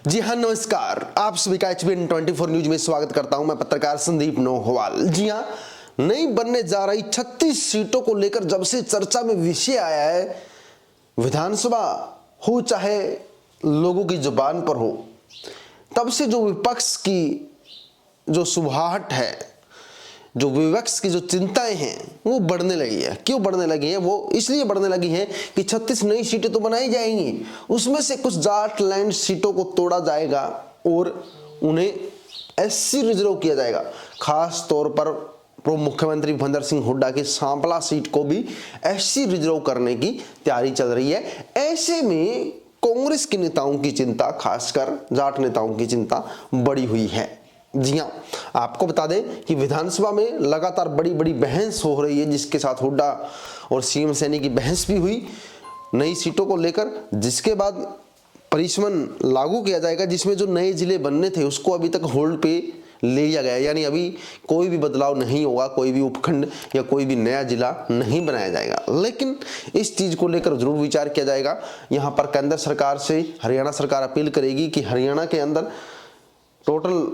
जी हाँ, नमस्कार। आप सभी का HBN 24 न्यूज में स्वागत करता हूं। मैं पत्रकार संदीप नोहवाल। जी हाँ, नई बनने जा रही 36 सीटों को लेकर जब से चर्चा में विषय आया है, विधानसभा हो चाहे लोगों की जुबान पर हो, तब से जो विपक्ष की जो सुबहाहट है, जो विपक्ष की जो चिंताएं हैं वो बढ़ने लगी है। क्यों बढ़ने लगी है? वो इसलिए बढ़ने लगी है कि 36 नई सीटें तो बनाई जाएंगी, उसमें से कुछ जाट लैंड सीटों को तोड़ा जाएगा और उन्हें SC रिजर्व किया जाएगा। खास तौर पर पूर्व मुख्यमंत्री भूपेंद्र सिंह हुड्डा की सांपला सीट को भी SC रिजर्व करने की तैयारी चल रही है। ऐसे में कांग्रेस के नेताओं की चिंता, खासकर जाट नेताओं की चिंता बढ़ी हुई है। जी हाँ, आपको बता दें कि विधानसभा में लगातार बड़ी बड़ी बहस हो रही है, जिसके साथ हुड्डा और CM सैनी की बहस भी हुई नई सीटों को लेकर, जिसके बाद परिसमन लागू किया जाएगा, जिसमें जो नए जिले बनने थे उसको अभी तक होल्ड पे ले लिया गया। यानी अभी कोई भी बदलाव नहीं होगा, कोई भी उपखंड या कोई भी नया जिला नहीं बनाया जाएगा। लेकिन इस चीज को लेकर जरूर विचार किया जाएगा। यहाँ पर केंद्र सरकार से हरियाणा सरकार अपील करेगी कि हरियाणा के अंदर टोटल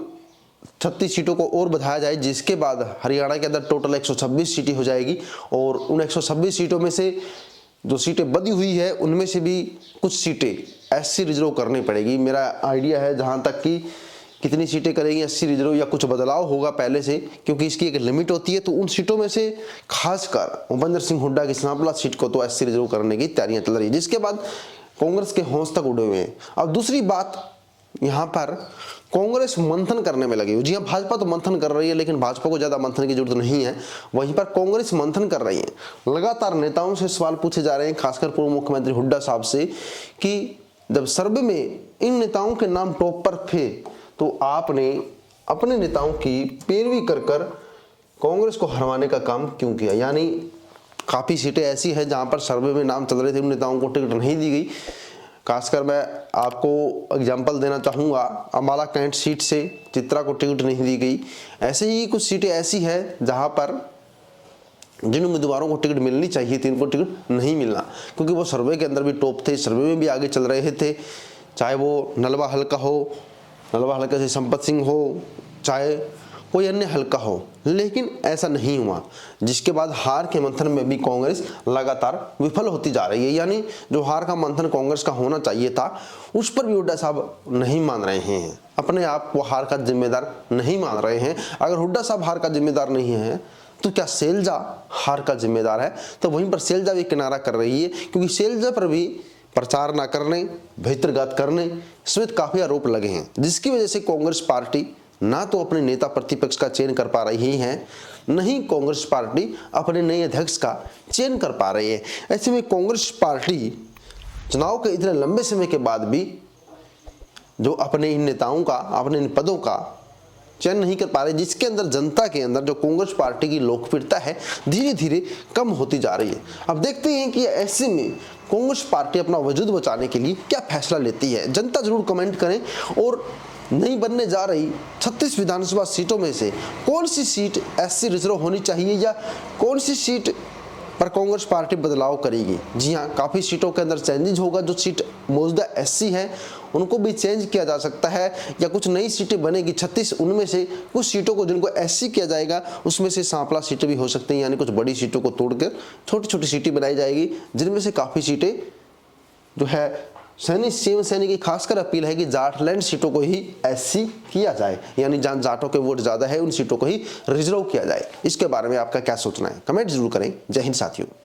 36 सीटों को और बढ़ाया जाए, जिसके बाद हरियाणा के अंदर टोटल 126 सीटें हो जाएगी। और उन 126 सीटों में से जो सीटें बदी हुई है उनमें से भी कुछ सीटें SC रिजर्व करनी पड़ेगी। मेरा आइडिया है जहां तक कि कितनी सीटें करेंगी SC रिजर्व या कुछ बदलाव होगा पहले से, क्योंकि इसकी एक लिमिट होती है। तो उन सीटों में से खासकर भूपेंद्र सिंह हुड्डा की सांपला सीट को तो SC रिजर्व करने की तैयारियां चल रही है, जिसके बाद कांग्रेस के हौस तक उड़े हुए हैं। अब दूसरी बात, यहाँ पर कांग्रेस मंथन करने में लगी हुई। जी हाँ, भाजपा तो मंथन कर रही है, लेकिन भाजपा को ज्यादा मंथन की जरूरत नहीं है। वहीं पर कांग्रेस मंथन कर रही है। लगातार नेताओं से सवाल पूछे जा रहे हैं, खासकर पूर्व मुख्यमंत्री हुड्डा साहब से, कि जब सर्वे में इन नेताओं के नाम टॉप पर थे तो आपने अपने नेताओं की पैरवी कर कांग्रेस को हरवाने का काम क्यों किया? यानी काफी सीटें ऐसी हैं जहां पर सर्वे में नाम चल रहे थे, उन नेताओं को टिकट नहीं दी गई। खासकर मैं आपको एग्जाम्पल देना चाहूँगा, अम्बाला कैंट सीट से चित्रा को टिकट नहीं दी गई। ऐसे ही कुछ सीटें ऐसी हैं जहां पर जिन उम्मीदवारों को टिकट मिलनी चाहिए थी उनको टिकट नहीं मिलना, क्योंकि वो सर्वे के अंदर भी टॉप थे, सर्वे में भी आगे चल रहे थे। चाहे वो नलवा हल्का हो, नलवा हल्का से संपत सिंह हो, चाहे कोई अन्य हल्का हो, लेकिन ऐसा नहीं हुआ, जिसके बाद हार के मंथन में भी कांग्रेस लगातार विफल होती जा रही है। यानी जो हार का मंथन कांग्रेस का होना चाहिए था, उस पर भी हुड्डा साहब नहीं मान रहे हैं, अपने आप को हार का जिम्मेदार नहीं मान रहे हैं। अगर हुड्डा साहब हार का जिम्मेदार नहीं है तो क्या शैलजा हार का जिम्मेदार है? तो वहीं पर शैलजा भी किनारा कर रही है, क्योंकि शैलजा पर भी प्रचार न करने, भीतरघात करने समेत काफी आरोप लगे हैं, जिसकी वजह से कांग्रेस पार्टी ना तो अपने नेता प्रतिपक्ष का चयन कर पा रही है, नहीं कांग्रेस पार्टी अपने नए अध्यक्ष का चयन कर पा रही है। ऐसे में कांग्रेस पार्टी चुनाव के इतने लंबे समय के बाद भी जो अपने इन नेताओं का, अपने इन पदों का चयन नहीं कर पा रही, जिसके अंदर जनता के अंदर जो कांग्रेस पार्टी की लोकप्रियता है धीरे धीरे कम होती जा रही है। अब देखते हैं कि ऐसे में कांग्रेस पार्टी अपना वजूद बचाने के लिए क्या फैसला लेती है। जनता जरूर कमेंट करें, और नई बनने जा रही 36 विधानसभा सीटों में से कौन सी सीट SC रिजर्व होनी चाहिए या कौन सी सीट पर कांग्रेस पार्टी बदलाव करेगी। जी हाँ, काफ़ी सीटों के अंदर चेंजेज होगा। जो सीट मौजूदा SC है उनको भी चेंज किया जा सकता है, या कुछ नई सीटें बनेगी 36, उनमें से कुछ सीटों को जिनको SC किया जाएगा उसमें से सांपला सीटें भी हो सकती हैं। यानी कुछ बड़ी सीटों को तोड़कर छोटी छोटी सीटें बनाई जाएगी, जिनमें से काफ़ी सीटें जो है CM सैनी की खासकर अपील है कि जाटलैंड सीटों को ही SC किया जाए, यानी जहां जाटों के वोट ज्यादा है उन सीटों को ही रिजर्व किया जाए। इसके बारे में आपका क्या सोचना है? कमेंट जरूर करें। जय हिंद साथियों।